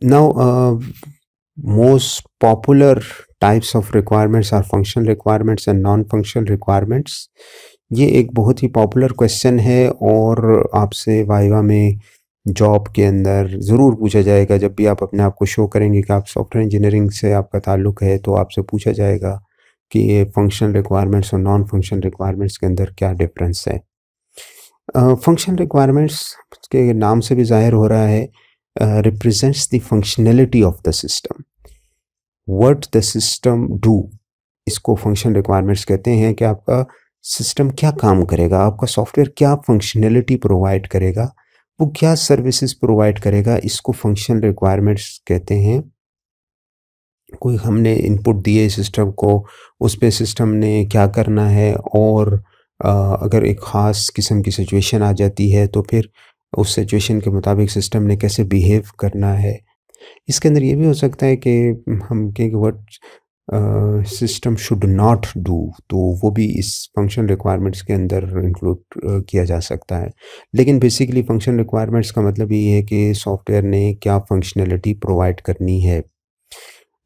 Now, most popular types of requirements are functional requirements and non-functional requirements. ये एक बहुत ही popular question है और आपसे वाइवा में जॉब के अंदर ज़रूर पूछा जाएगा। जब भी आप अपने आप को शो करेंगे कि आप सॉफ्टवेयर इंजीनियरिंग से आपका ताल्लुक़ है, तो आपसे पूछा जाएगा कि ये फंक्शनल रिक्वायरमेंट्स और नॉन फंक्शनल रिक्वायरमेंट्स के अंदर क्या डिफरेंस है। फंक्शनल रिक्वायरमेंट्स के नाम से भी ज़ाहिर हो रहा है, represents the functionality of the system, what the system do। इसको फंक्शन रिक्वायरमेंट्स कहते हैं कि आपका सिस्टम क्या काम करेगा, आपका सॉफ्टवेयर क्या फंक्शनैलिटी प्रोवाइड करेगा, वो क्या सर्विसेज प्रोवाइड करेगा, इसको फंक्शन रिक्वायरमेंट्स कहते हैं। कोई हमने इनपुट दिए सिस्टम को, उस पे सिस्टम ने क्या करना है, और अगर एक ख़ास किस्म की सिचुएशन आ जाती है तो फिर उस सिचुएशन के मुताबिक सिस्टम ने कैसे बिहेव करना है। इसके अंदर ये भी हो सकता है कि हम कहें कि what system should not do, तो वो भी इस फंक्शन रिक्वायरमेंट्स के अंदर इंक्लूड किया जा सकता है। लेकिन बेसिकली फंक्शन रिक्वायरमेंट्स का मतलब ये है कि सॉफ्टवेयर ने क्या फंक्शनैलिटी प्रोवाइड करनी है।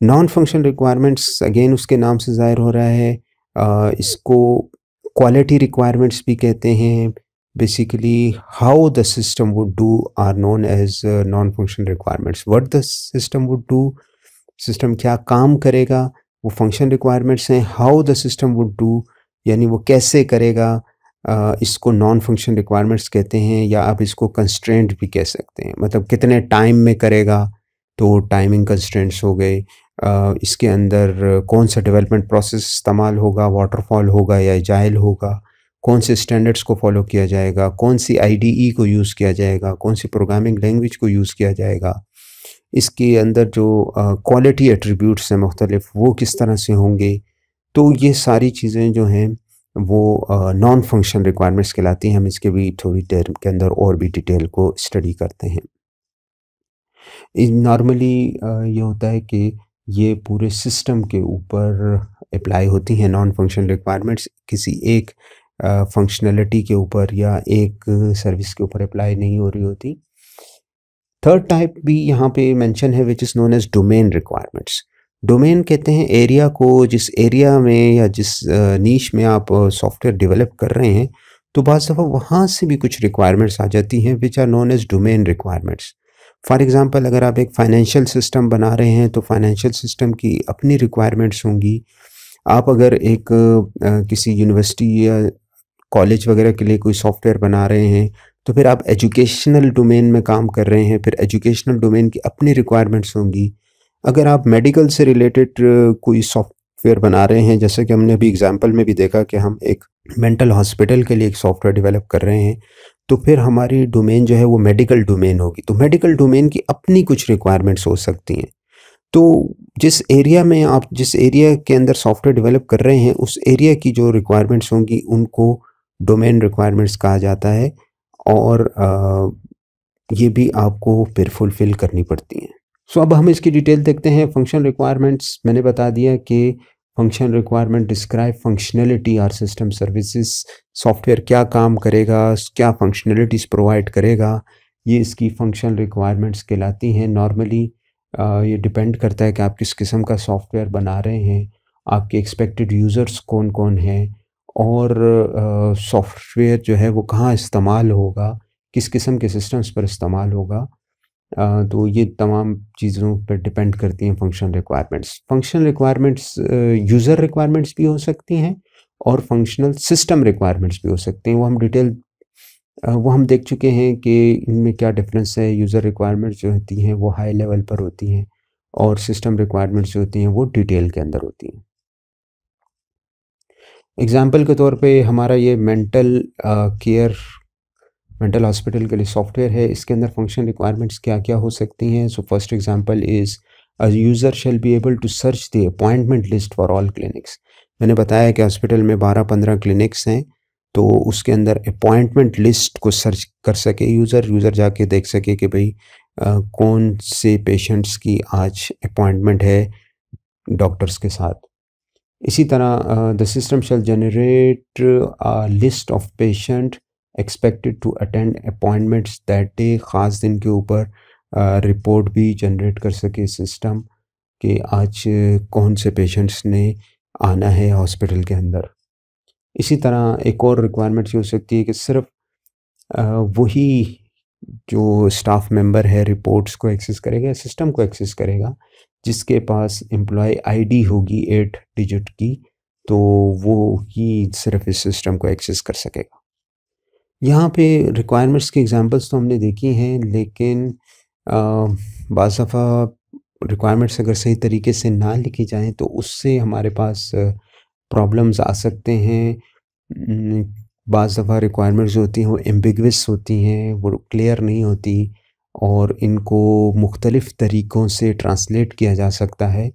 नॉन फंक्शन रिक्वायरमेंट्स अगेन उसके नाम से ज़ाहिर हो रहा है, इसको क्वालिटी रिक्वायरमेंट्स भी कहते हैं। Basically how the system would do are known as non function requirements. What the system would do, system क्या काम करेगा, वो फंक्शन रिक्वायरमेंट्स हैं। How the system would do यानी वो कैसे करेगा, इसको नॉन फंक्शन रिक्वायरमेंट्स कहते हैं, या आप इसको कंस्ट्रेंट भी कह सकते हैं, मतलब कितने टाइम में करेगा, तो टाइमिंग कंस्ट्रेंट्स हो गए। इसके अंदर कौन सा डेवलपमेंट प्रोसेस इस्तेमाल होगा, वाटरफॉल होगा या एजाइल होगा, कौन से स्टैंडर्ड्स को फॉलो किया जाएगा, कौन सी आईडीई को यूज़ किया जाएगा, कौन सी प्रोग्रामिंग लैंग्वेज को यूज़ किया जाएगा। इसके अंदर जो क्वालिटी एट्रीब्यूट्स हैं मुख्तलिफ, वो किस तरह से होंगे। तो ये सारी चीज़ें जो हैं वो नॉन फंक्शन रिक्वायरमेंट्स कहलाती हैं। हम इसके भी थोड़ी देर के अंदर और भी डिटेल को स्टडी करते हैं। नॉर्मली ये होता है कि ये पूरे सिस्टम के ऊपर अप्लाई होती हैं नॉन फंक्शनल रिक्वायरमेंट्स, किसी एक फंक्शनैलिटी के ऊपर या एक सर्विस के ऊपर अप्लाई नहीं हो रही होती। थर्ड टाइप भी यहाँ पे मेंशन है which is known as domain requirements. Domain कहते हैं एरिया को, जिस एरिया में या जिस नीश में आप सॉफ्टवेयर डेवलप कर रहे हैं, तो बाज़ दफ़ा वहाँ से भी कुछ रिक्वायरमेंट्स आ जाती हैं which are known as domain requirements. For example अगर आप एक फाइनेंशियल सिस्टम बना रहे हैं, तो फाइनेंशियल सिस्टम की अपनी रिक्वायरमेंट्स होंगी। आप अगर एक किसी यूनिवर्सिटी या कॉलेज वगैरह के लिए कोई सॉफ्टवेयर बना रहे हैं, तो फिर आप एजुकेशनल डोमेन में काम कर रहे हैं, फिर एजुकेशनल डोमेन की अपनी रिक्वायरमेंट्स होंगी। अगर आप मेडिकल से रिलेटेड कोई सॉफ्टवेयर बना रहे हैं, जैसे कि हमने अभी एग्जांपल में भी देखा कि हम एक मेंटल हॉस्पिटल के लिए एक सॉफ्टवेयर डेवलप कर रहे हैं, तो फिर हमारी डोमेन जो है वो मेडिकल डोमेन होगी। तो मेडिकल डोमेन की अपनी कुछ रिक्वायरमेंट्स हो सकती हैं। तो जिस एरिया में आप जिस एरिया के अंदर सॉफ्टवेयर डेवलप कर रहे हैं, उस एरिया की जो रिक्वायरमेंट्स होंगी उनको डोमेन रिक्वायरमेंट्स कहा जाता है, और ये भी आपको फिर फुलफ़िल करनी पड़ती हैं। सो अब हम इसकी डिटेल देखते हैं। फंक्शन रिक्वायरमेंट्स मैंने बता दिया कि फंक्शन रिक्वायरमेंट डिस्क्राइब फंक्शनैलिटी और सिस्टम सर्विसेज। सॉफ्टवेयर क्या काम करेगा, क्या फंक्शनैलिटीज़ प्रोवाइड करेगा, ये इसकी फंक्शन रिक्वायरमेंट्स कहलाती हैं। नॉर्मली ये डिपेंड करता है कि आप किस किस्म का सॉफ्टवेयर बना रहे हैं, आपके एक्सपेक्टेड यूज़र्स कौन कौन हैं, और सॉफ्टवेयर जो है वो कहाँ इस्तेमाल होगा, किस किस्म के सिस्टम्स पर इस्तेमाल होगा। तो ये तमाम चीज़ों पर डिपेंड करती हैं function requirements. Function requirements user requirements भी हो सकती हैं और फंक्शनल सिस्टम रिक्वायरमेंट्स भी हो सकती हैं। वो हम देख चुके हैं कि इनमें क्या डिफरेंस है। यूज़र रिक्वायरमेंट्स जो होती हैं वो हाई लेवल पर होती हैं, और सिस्टम रिक्वायरमेंट्स जो होती हैं वो डिटेल के अंदर होती हैं। एग्ज़ाम्पल के तौर पे हमारा ये मेंटल हॉस्पिटल के लिए सॉफ्टवेयर है। इसके अंदर फंक्शन रिक्वायरमेंट्स क्या क्या हो सकती हैं। So first example is a user shall be able to search the appointment list for all clinics. मैंने बताया कि हॉस्पिटल में 12-15 क्लिनिक्स हैं, तो उसके अंदर अपॉइंटमेंट लिस्ट को सर्च कर सके यूज़र जाके देख सके कि भाई कौन से पेशेंट्स की आज अपॉइंटमेंट है डॉक्टर्स के साथ। इसी तरह the system shall generate a list of patient expected to attend appointments that day. ख़ास दिन के ऊपर रिपोर्ट भी जनरेट कर सके सिस्टम कि आज कौन से पेशेंट्स ने आना है हॉस्पिटल के अंदर। इसी तरह एक और रिक्वायरमेंट ये हो सकती है कि सिर्फ वही जो स्टाफ मेंबर है रिपोर्ट्स को एक्सेस करेगा, सिस्टम को एक्सेस करेगा, जिसके पास एम्प्लॉय आईडी होगी 8 डिजिट की, तो वो ही सिर्फ इस सिस्टम को एक्सेस कर सकेगा। यहाँ पे रिक्वायरमेंट्स की एग्जांपल्स तो हमने देखी हैं, लेकिन बाज़ दफ़ा रिक्वायरमेंट्स अगर सही तरीके से ना लिखी जाएँ तो उससे हमारे पास प्रॉब्लम्स आ सकते हैं। बाज़ दफ़ा रिक्वायरमेंट्स जो होती हैं वो एम्बिगुअस होती हैं, वो क्लियर नहीं होती और इनको मुख्तलिफ़ तरीक़ों से ट्रांसलेट किया जा सकता है।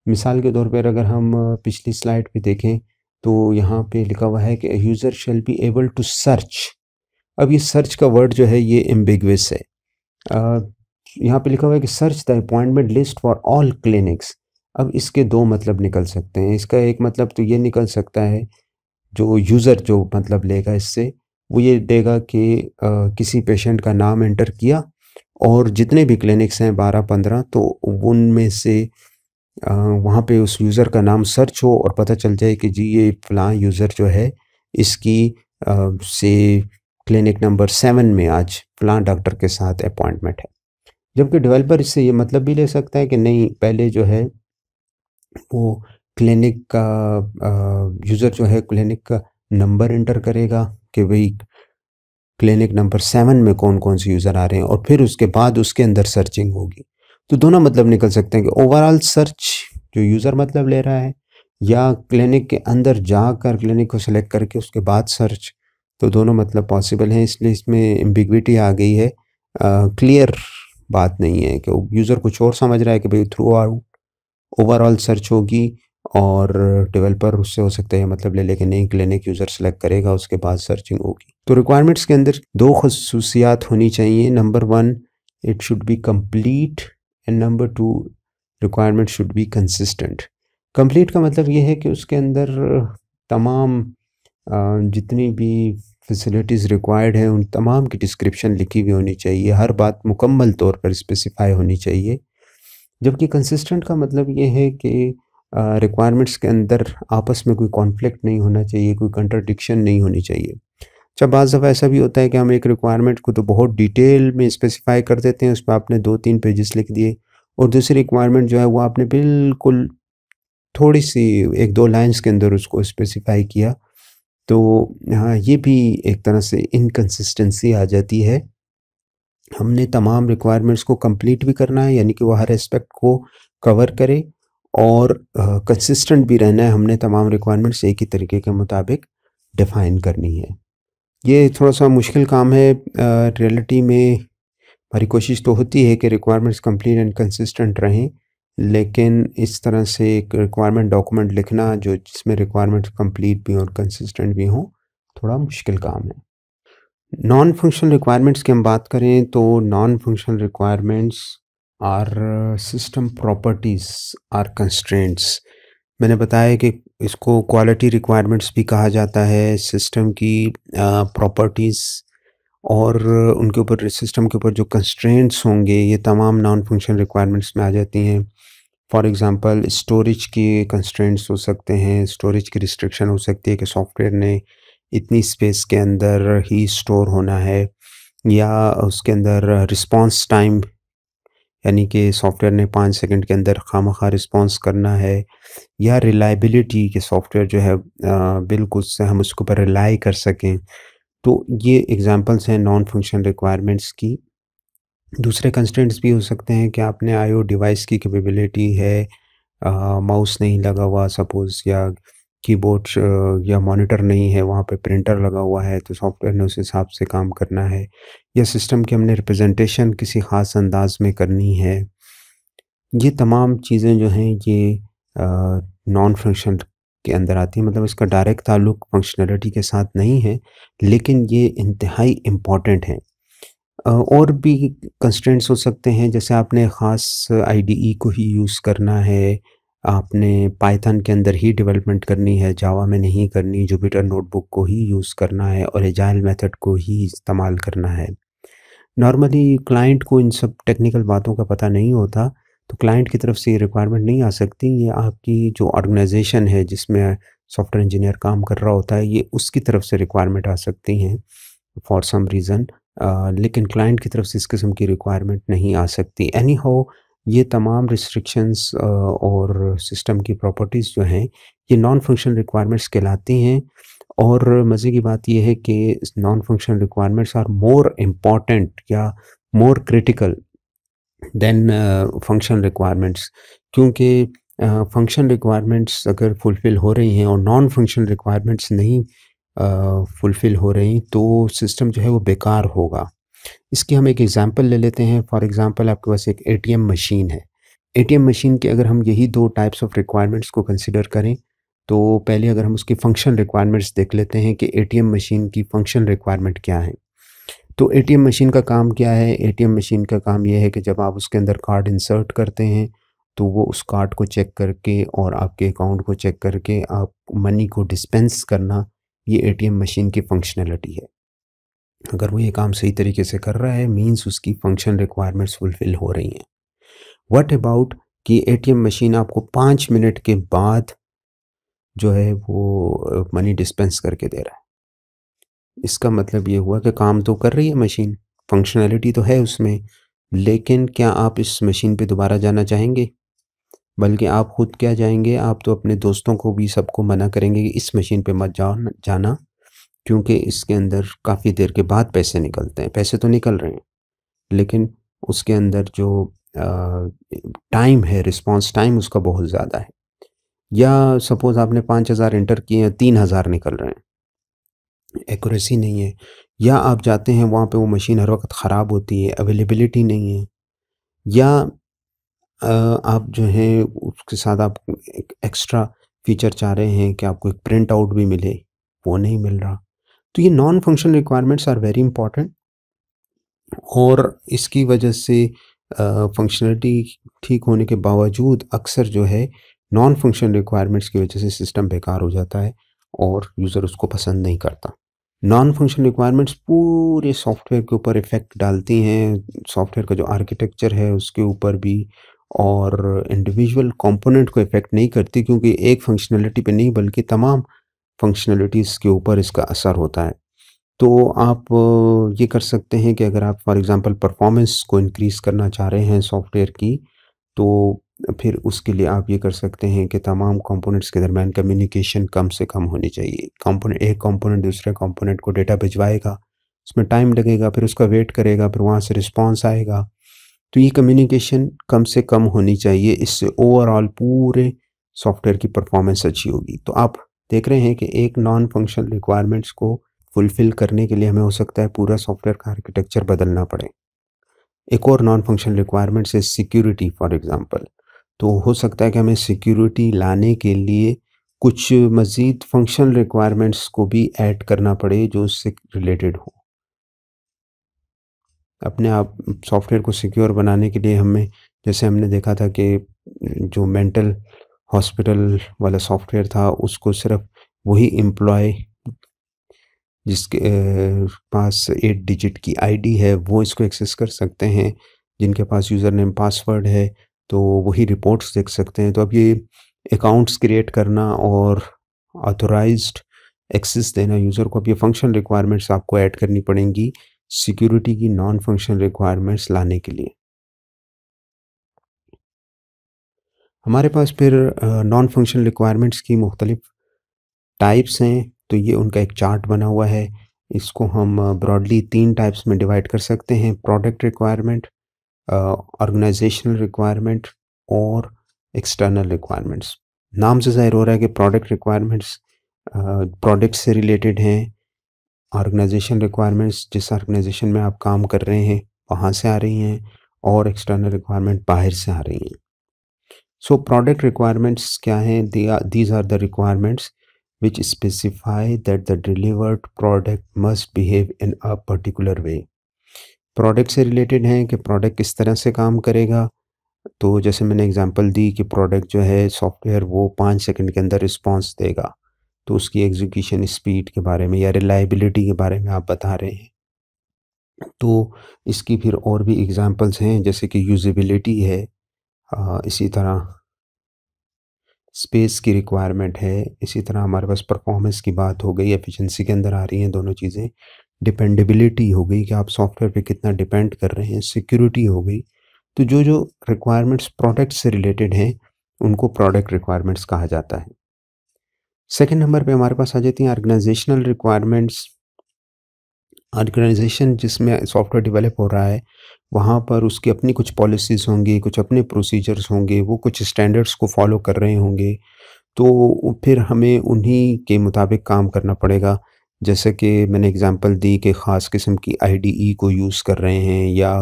मिसाल के तौर पर अगर हम पिछली स्लाइड पे देखें तो यहाँ पे लिखा हुआ है कि a user shall be able to search. अब ये सर्च का वर्ड जो है ये एम्बिगुअस है। यहाँ पे लिखा हुआ है कि search the appointment list for all clinics. अब इसके 2 मतलब निकल सकते हैं। इसका एक मतलब तो ये निकल सकता है, जो यूज़र जो मतलब लेगा इससे, वो ये देगा कि किसी पेशेंट का नाम एंटर किया और जितने भी क्लिनिक्स हैं 12-15, तो उनमें से वहाँ पे उस यूज़र का नाम सर्च हो और पता चल जाए कि जी ये फ़लाँ यूज़र जो है इसकी से क्लिनिक नंबर 7 में आज फ़लाँ डॉक्टर के साथ अपॉइंटमेंट है। जबकि डेवलपर इससे ये मतलब भी ले सकता है कि नहीं, पहले जो है वो क्लिनिक का यूज़र जो है क्लिनिक का नंबर एंटर करेगा कि भई क्लिनिक नंबर 7 में कौन-कौन से यूज़र आ रहे हैं और फिर उसके बाद उसके अंदर सर्चिंग होगी। तो दोनों मतलब निकल सकते हैं कि ओवरऑल सर्च जो यूज़र मतलब ले रहा है, या क्लिनिक के अंदर जाकर क्लिनिक को सेलेक्ट करके उसके बाद सर्च। तो दोनों मतलब पॉसिबल हैं, इसलिए इसमें एम्बिग्विटी आ गई है। क्लियर बात नहीं है कि यूज़र कुछ और समझ रहा है कि भई थ्रू आउट ओवरऑल सर्च होगी और डेवलपर उससे हो सकता है मतलब ले लेके नहीं, क्लिनिक यूज़र सेलेक्ट करेगा उसके बाद सर्चिंग होगी। तो रिक्वायरमेंट्स के अंदर 2 ख़ुसूसियात होनी चाहिए। Number 1, it should be complete and number 2, requirement should be consistent. Complete का मतलब ये है कि उसके अंदर तमाम जितनी भी फैसिलिटीज़ रिक्वायर्ड हैं उन तमाम की डिस्क्रिप्शन लिखी हुई होनी चाहिए, हर बात मुकम्मल तौर पर स्पेसिफ़ाई होनी चाहिए। जबकि कंसिस्टेंट का मतलब ये है कि रिक्वायरमेंट्स के अंदर आपस में कोई कॉन्फ्लिक्ट नहीं होना चाहिए, कोई कंट्राडिक्शन नहीं होनी चाहिए। अच्छा, बाज़ दफ़ा ऐसा भी होता है कि हम एक रिक्वायरमेंट को तो बहुत डिटेल में स्पेसिफ़ाई कर देते हैं, उस पे आपने 2-3 पेजेस लिख दिए और दूसरी रिक्वायरमेंट जो है वो आपने बिल्कुल थोड़ी-सी 1-2 लाइन्स के अंदर उसको स्पेसिफ़ाई किया। तो हाँ, ये भी एक तरह से इनकंसिस्टेंसी आ जाती है। हमने तमाम रिक्वायरमेंट्स को कंप्लीट भी करना है, यानी कि वो हर एस्पेक्ट को कवर करे और कंसिस्टेंट भी रहना है। हमने तमाम रिक्वायरमेंट्स एक ही तरीके के मुताबिक डिफ़ाइन करनी है। ये थोड़ा-सा मुश्किल काम है। रियलिटी में हमारी कोशिश तो होती है कि रिक्वायरमेंट्स कंप्लीट एंड कंसिस्टेंट रहें, लेकिन इस तरह से एक रिक्वायरमेंट डॉक्यूमेंट लिखना जो जिसमें रिक्वायरमेंट्स कंप्लीट भी हों और कंसिस्टेंट भी हों, थोड़ा मुश्किल काम है। नॉन फंक्शनल रिक्वायरमेंट्स की हम बात करें तो non functional requirements are system properties are constraints. मैंने बताया कि इसको क्वालिटी रिक्वायरमेंट्स भी कहा जाता है। सिस्टम की प्रॉपर्टीज़ और उनके ऊपर सिस्टम के ऊपर जो कंस्ट्रेंट्स होंगे ये तमाम नॉन फंक्शनल रिक्वायरमेंट्स में आ जाती हैं। फॉर एग्ज़ाम्पल स्टोरेज के कंस्ट्रेंट्स हो सकते हैं, स्टोरेज की रिस्ट्रिक्शन हो सकती है कि सॉफ्टवेयर ने इतनी स्पेस के अंदर ही स्टोर होना है, या उसके अंदर रिस्पॉन्स टाइम यानी कि सॉफ्टवेयर ने 5 सेकंड के अंदर खामखा रिस्पॉन्स करना है, या रिलायबिलिटी के सॉफ्टवेयर जो है बिल्कुल से हम उसके ऊपर रिलाई कर सकें। तो ये एग्ज़ाम्पल्स हैं नॉन फंक्शनल रिक्वायरमेंट्स की। दूसरे कंस्ट्रेंट्स भी हो सकते हैं कि आपने आईओ डिवाइस की कैपेबिलिटी है, माउस नहीं लगा हुआ सपोज़, या कीबोर्ड या मॉनिटर नहीं है, वहाँ पे प्रिंटर लगा हुआ है, तो सॉफ्टवेयर ने उस हिसाब से काम करना है, या सिस्टम की हमने रिप्रेजेंटेशन किसी ख़ास अंदाज में करनी है। ये तमाम चीज़ें जो हैं ये नॉन फंक्शनल के अंदर आती हैं, मतलब इसका डायरेक्ट ताल्लुक फंक्शनैलिटी के साथ नहीं है, लेकिन ये इंतहाई इम्पॉर्टेंट हैं। और भी कंस्ट्रेंट्स हो सकते हैं, जैसे आपने ख़ास आईडीई को ही यूज़ करना है, आपने पाइथन के अंदर ही डेवलपमेंट करनी है, जावा में नहीं करनी, जुपिटर नोटबुक को ही यूज़ करना है और एजाइल मेथड को ही इस्तेमाल करना है। नॉर्मली क्लाइंट को इन सब टेक्निकल बातों का पता नहीं होता, तो क्लाइंट की तरफ से ये रिक्वायरमेंट नहीं आ सकती। ये आपकी जो ऑर्गेनाइजेशन है जिसमें सॉफ्टवेयर इंजीनियर काम कर रहा होता है, ये उसकी तरफ से रिक्वायरमेंट आ सकती हैं फॉर सम रीज़न। लेकिन क्लाइंट की तरफ से इस किस्म की रिक्वायरमेंट नहीं आ सकती। एनी हाउ, ये तमाम रिस्ट्रिक्शंस और सिस्टम की प्रॉपर्टीज़ जो हैं, ये नॉन फंक्शनल रिक्वायरमेंट्स कहलाती हैं। और मज़े की बात ये है कि non functional requirements are more important या more critical than functional requirements, क्योंकि फंक्शनल रिक्वायरमेंट्स अगर फुलफ़िल हो रही हैं और नॉन फंक्शनल रिक्वायरमेंट्स नहीं फुलफ़िल हो रही, तो सिस्टम जो है वो बेकार होगा। इसकी हम एक एग्ज़ाम्पल ले लेते हैं। फॉर एग्ज़ाम्पल, आपके पास एक एटीएम मशीन है। एटीएम मशीन के अगर हम यही 2 टाइप्स ऑफ रिक्वायरमेंट्स को कंसीडर करें, तो पहले अगर हम उसकी फंक्शनल रिक्वायरमेंट्स देख लेते हैं कि एटीएम मशीन की फंक्शनल रिक्वायरमेंट क्या है। तो एटीएम मशीन का काम क्या है? एटीएम मशीन का काम ये है कि जब आप उसके अंदर कार्ड इंसर्ट करते हैं, तो वो उस कार्ड को चेक करके और आपके अकाउंट को चेक करके आप मनी को डिस्पेंस करना, ये एटीएम मशीन की फंक्शनैलिटी है। अगर वो ये काम सही तरीके से कर रहा है, मीन्स उसकी फंक्शन रिक्वायरमेंट्स फुलफ़िल हो रही हैं। व्हाट अबाउट कि एटीएम मशीन आपको 5 मिनट के बाद जो है वो मनी डिस्पेंस करके दे रहा है। इसका मतलब ये हुआ कि काम तो कर रही है मशीन, फंक्शनैलिटी तो है उसमें, लेकिन क्या आप इस मशीन पे दोबारा जाना चाहेंगे? बल्कि आप खुद क्या जाएँगे, आप तो अपने दोस्तों को भी सबको मना करेंगे कि इस मशीन पे मत जाओ न जाना, क्योंकि इसके अंदर काफ़ी देर के बाद पैसे निकलते हैं। पैसे तो निकल रहे हैं, लेकिन उसके अंदर जो टाइम है, रिस्पॉन्स टाइम उसका बहुत ज़्यादा है। या सपोज़ आपने 5,000 एंटर किए हैं, 3,000 निकल रहे हैं, एक्यूरेसी नहीं है। या आप जाते हैं वहाँ पे, वो मशीन हर वक़्त ख़राब होती है, अवेलेबिलिटी नहीं है। या आप जो है उसके साथ आप एक एक्स्ट्रा फ़ीचर चाह रहे हैं कि आपको एक प्रिंट आउट भी मिले, वो नहीं मिल रहा। तो ये non functional requirements are very important, और इसकी वजह से फंक्शनैलिटी ठीक होने के बावजूद अक्सर जो है नॉन फंक्शनल रिक्वायरमेंट्स की वजह से सिस्टम बेकार हो जाता है और यूज़र उसको पसंद नहीं करता। नॉन फंक्शनल रिक्वायरमेंट्स पूरे सॉफ्टवेयर के ऊपर इफ़ेक्ट डालती हैं, सॉफ्टवेयर का जो आर्किटेक्चर है उसके ऊपर भी, और इंडिविजुअल कंपोनेंट को इफ़ेक्ट नहीं करती, क्योंकि एक फंक्शनैलिटी पे नहीं बल्कि तमाम फंक्शनैलिटीज़ के ऊपर इसका असर होता है। तो आप ये कर सकते हैं कि अगर आप फॉर एग्ज़ाम्पल परफ़ॉर्मेंस को इंक्रीज़ करना चाह रहे हैं सॉफ्टवेयर की, तो फिर उसके लिए आप ये कर सकते हैं कि तमाम कंपोनेंट्स के दरमियान कम्युनिकेशन कम से कम होनी चाहिए। कंपोनेंट, एक कंपोनेंट दूसरे कंपोनेंट को डेटा भिजवाएगा, उसमें टाइम लगेगा, फिर उसका वेट करेगा, फिर वहाँ से रिस्पॉन्स आएगा। तो ये कम्युनिकेशन कम से कम होनी चाहिए, इससे ओवरऑल पूरे सॉफ्टवेयर की परफ़ॉर्मेंस अच्छी होगी। तो आप देख रहे हैं कि एक नॉन फंक्शनल रिक्वायरमेंट्स को फुलफ़िल करने के लिए हमें हो सकता है पूरा सॉफ्टवेयर का आर्किटेक्चर बदलना पड़े। एक और नॉन फंक्शनल रिक्वायरमेंट्स है सिक्योरिटी फॉर एग्ज़ाम्पल। तो हो सकता है कि हमें सिक्योरिटी लाने के लिए कुछ मज़ीद फंक्शनल रिक्वायरमेंट्स को भी ऐड करना पड़े जो उससे रिलेटेड हो। अपने आप सॉफ्टवेयर को सिक्योर बनाने के लिए हमें, जैसे हमने देखा था कि जो मेंटल हॉस्पिटल वाला सॉफ्टवेयर था, उसको सिर्फ़ वही एम्प्लॉय जिसके पास 8 डिजिट की आईडी है, वो इसको एक्सेस कर सकते हैं। जिनके पास यूज़र नेम पासवर्ड है, तो वही रिपोर्ट्स देख सकते हैं। तो अब ये अकाउंट्स क्रिएट करना और ऑथराइज़्ड एक्सेस देना यूज़र को, अब ये फंक्शनल रिक्वायरमेंट्स आपको ऐड करनी पड़ेंगी सिक्योरिटी की नॉन फंक्शनल रिक्वायरमेंट्स लाने के लिए। हमारे पास फिर नॉन फंक्शनल रिक्वायरमेंट्स की मुख्तलिफ टाइप्स हैं, तो ये उनका एक चार्ट बना हुआ है। इसको हम ब्रॉडली 3 टाइप्स में डिवाइड कर सकते हैं: प्रोडक्ट रिक्वायरमेंट, ऑर्गेनाइजेशनल रिक्वायरमेंट और एक्सटर्नल रिक्वायरमेंट्स। नाम से ज़ाहिर हो रहा है कि प्रोडक्ट रिक्वायरमेंट्स प्रोडक्ट से रिलेटेड हैं, ऑर्गेनाइजेशन रिक्वायरमेंट्स जिस ऑर्गेनाइजेशन में आप काम कर रहे हैं वहाँ से आ रही हैं, और एक्सटर्नल रिक्वायरमेंट बाहर से आ रही हैं। सो प्रोडक्ट रिक्वायरमेंट्स क्या हैं? These are the requirements which specify that the delivered product must behave in a particular way। Product से रिलेटेड हैं कि प्रोडक्ट किस तरह से काम करेगा। तो जैसे मैंने एग्जांपल दी कि प्रोडक्ट जो है सॉफ्टवेयर वो 5 सेकंड के अंदर रिस्पांस देगा, तो उसकी एग्जीक्यूशन स्पीड के बारे में या रिलायबिलिटी के बारे में आप बता रहे हैं। तो इसकी फिर और भी एग्ज़ाम्पल्स हैं, जैसे कि यूज़ेबिलिटी है, इसी तरह स्पेस की रिक्वायरमेंट है, इसी तरह हमारे पास परफॉर्मेंस की बात हो गई, एफिशिएंसी के अंदर आ रही हैं दोनों चीज़ें। डिपेंडेबिलिटी हो गई कि आप सॉफ्टवेयर पे कितना डिपेंड कर रहे हैं, सिक्योरिटी हो गई। तो जो-जो रिक्वायरमेंट्स प्रोडक्ट से रिलेटेड हैं, उनको प्रोडक्ट रिक्वायरमेंट्स कहा जाता है। सेकंड नंबर पे हमारे पास आ जाती हैं ऑर्गेनाइज़ेशनल रिक्वायरमेंट्स। ऑर्गेनाइज़ेशन जिसमें सॉफ्टवेयर डेवलप हो रहा है, वहाँ पर उसकी अपनी कुछ पॉलिसीज़ होंगी, कुछ अपने प्रोसीजर्स होंगे, वो कुछ स्टैंडर्ड्स को फ़ॉलो कर रहे होंगे। तो फिर हमें उन्हीं के मुताबिक काम करना पड़ेगा। जैसे कि मैंने एग्ज़ाम्पल दी कि ख़ास किस्म की आईडीई को यूज़ कर रहे हैं, या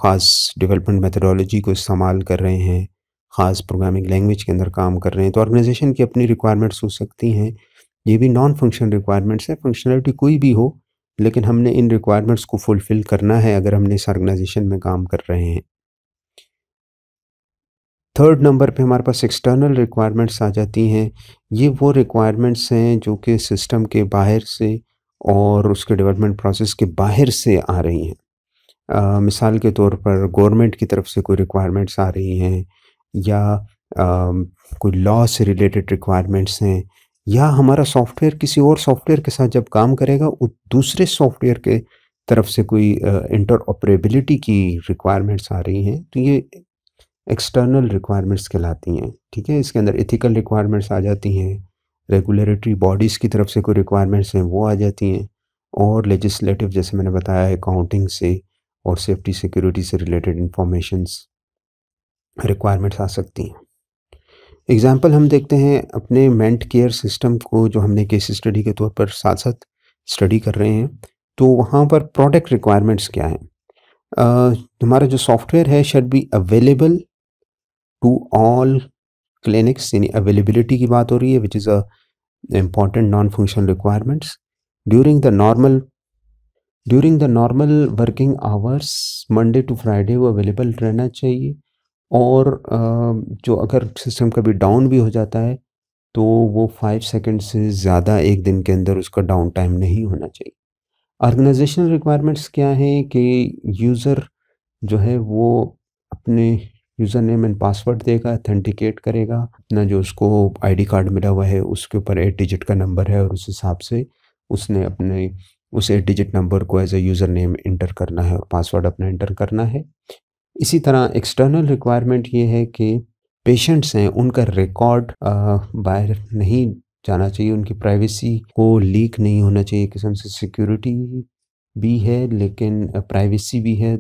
ख़ास डेवलपमेंट मेथोडोलॉजी को इस्तेमाल कर रहे हैं, ख़ास प्रोग्रामिंग लैंग्वेज के अंदर काम कर रहे हैं। तो ऑर्गेनाइज़ेशन की अपनी रिक्वायरमेंट्स हो सकती हैं। ये भी नॉन फंक्शनल रिक्वायरमेंट्स हैं, फंक्शनैलिटी कोई भी हो, लेकिन हमने इन रिक्वायरमेंट्स को फुलफ़िल करना है अगर हमने इस ऑर्गेनाइज़ेशन में काम कर रहे हैं। थर्ड नंबर पे हमारे पास एक्सटर्नल रिक्वायरमेंट्स आ जाती हैं। ये वो रिक्वायरमेंट्स हैं जो कि सिस्टम के बाहर से और उसके डेवलपमेंट प्रोसेस के बाहर से आ रही हैं। मिसाल के तौर पर गवर्नमेंट की तरफ से कोई रिक्वायरमेंट्स आ रही हैं, या कोई लॉ से रिलेटेड रिक्वायरमेंट्स हैं, या हमारा सॉफ्टवेयर किसी और सॉफ्टवेयर के साथ जब काम करेगा दूसरे सॉफ्टवेयर के तरफ से कोई इंटरऑपरेबिलिटी की रिक्वायरमेंट्स आ रही हैं, तो ये एक्सटर्नल रिक्वायरमेंट्स कहलाती हैं। ठीक है, इसके अंदर एथिकल रिक्वायरमेंट्स आ जाती हैं, रेगुलेटरी बॉडीज़ की तरफ से कोई रिक्वायरमेंट्स हैं वो आ जाती हैं, और लेजिस्लेटिव जैसे मैंने बताया अकाउंटिंग से और सेफ्टी सिक्योरिटी से रिलेटेड इंफॉर्मेशंस रिक्वायरमेंट्स आ सकती हैं। एग्जांपल हम देखते हैं अपने मेंट केयर सिस्टम को, जो हमने केस स्टडी के तौर पर साथ-साथ स्टडी कर रहे हैं, तो वहाँ पर प्रोडक्ट रिक्वायरमेंट्स क्या हैं? हमारा जो सॉफ्टवेयर है should be available to all clinics, यानी अवेलेबिलिटी की बात हो रही है, which is a important non functional requirements during the normal during the normal working hours, Monday to Friday वो अवेलेबल रहना चाहिए। और जो अगर सिस्टम कभी डाउन भी हो जाता है, तो वो 5 सेकंड से ज़्यादा एक दिन के अंदर उसका डाउन टाइम नहीं होना चाहिए। ऑर्गेनाइजेशनल रिक्वायरमेंट्स क्या हैं कि यूज़र जो है वो अपने यूज़र नेम एंड पासवर्ड देगा, ऑथेंटिकेट करेगा, अपना जो उसको आईडी कार्ड मिला हुआ है उसके ऊपर 8 डिजिट का नंबर है, और उस हिसाब से उसने अपने उस 8 डिजिट नंबर को as a user name enter करना है और पासवर्ड अपना इंटर करना है। इसी तरह एक्सटर्नल रिक्वायरमेंट ये है कि पेशेंट्स हैं उनका रिकॉर्ड बाहर नहीं जाना चाहिए, उनकी प्राइवेसी को लीक नहीं होना चाहिए, एक किस्म से सिक्योरिटी भी है लेकिन प्राइवेसी भी है।